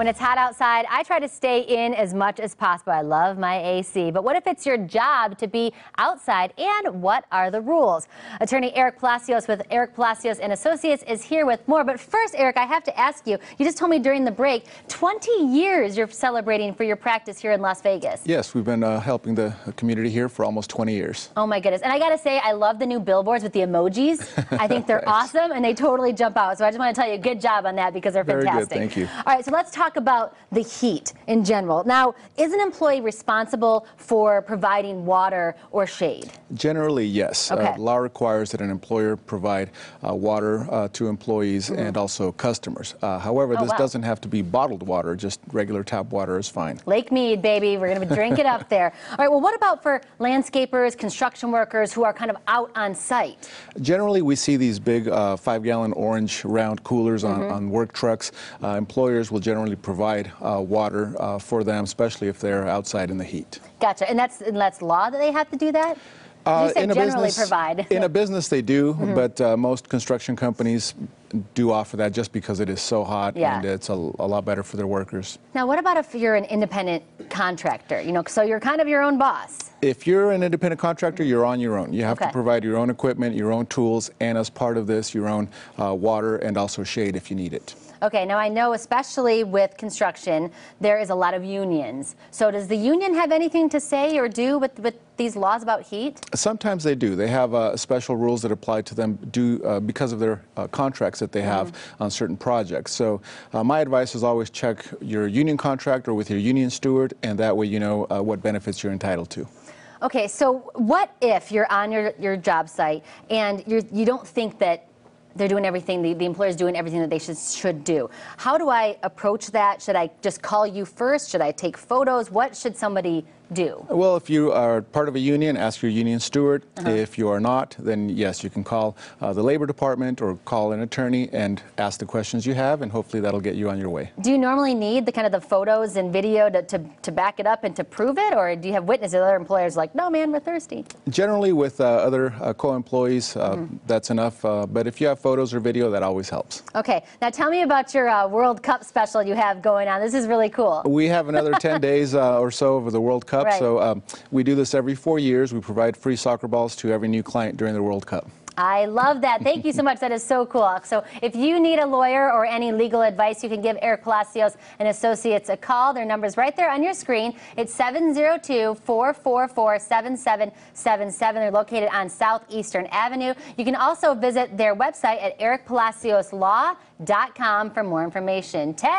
When it's hot outside, I try to stay in as much as possible. I love my AC. But what if it's your job to be outside, and what are the rules? Attorney Eric Palacios with Eric Palacios and Associates is here with more. But first, Eric, I have to ask you, you just told me during the break, 20 years you're celebrating for your practice here in Las Vegas. Yes, we've been helping the community here for almost 20 years. Oh my goodness. And I got to say, I love the new billboards with the emojis. I think they're awesome, and they totally jump out. So I just want to tell you, good job on that, because they're fantastic. Very good, thank you. All right, so let's talk about the heat in general. Now, is an employee responsible for providing water or shade? Generally, yes. Okay. Law requires that an employer provide water to employees and also customers. However, this doesn't have to be bottled water. Just regular tap water is fine. Lake Mead, baby. We're going to drink it up there. All right, well, what about for landscapers, construction workers who are kind of out on site? Generally, we see these big 5-gallon orange round coolers on work trucks. Employers will generally provide water for them, especially if they're outside in the heat. Gotcha. And that's law that they have to do that? You said generally provide. In a business, they do, but most construction companies do offer that just because it is so hot, and it's a lot better for their workers. Now, what about if you're an independent contractor? You know, so you're kind of your own boss. If you're an independent contractor, you're on your own. You have to provide your own equipment, your own tools, and as part of this, your own water and also shade if you need it. Okay, now I know especially with construction, there is a lot of unions. So does the union have anything to say or do with these laws about heat? Sometimes they do. They have special rules that apply to them because of their contracts that they have on certain projects. So my advice is always check your union contract or with your union steward, and that way you know what benefits you're entitled to. Okay, so what if you're on your job site and you don't think that they're doing everything, the employer's doing everything that they should do? How do I approach that? Should I just call you first? Should I take photos? What should somebody do? Well, if you are part of a union, ask your union steward. If you are not, then yes, you can call the labor department or call an attorney and ask the questions you have, and hopefully that'll get you on your way. Do you normally need the kind of the photos and video to back it up and to prove it, or do you have witnesses? Other employers like, no, man, we're thirsty? Generally, with other co-employees, that's enough. But if you have photos or video, that always helps. Okay, now tell me about your World Cup special you have going on. This is really cool. We have another 10 days or so over the World Cup. Right. So we do this every 4 years. We provide free soccer balls to every new client during the World Cup. I love that. Thank you so much. That is so cool. So if you need a lawyer or any legal advice, you can give Eric Palacios and Associates a call. Their number's right there on your screen. It's 702-444-7777. They're located on Southeastern Avenue. You can also visit their website at ericpalacioslaw.com for more information. Ted?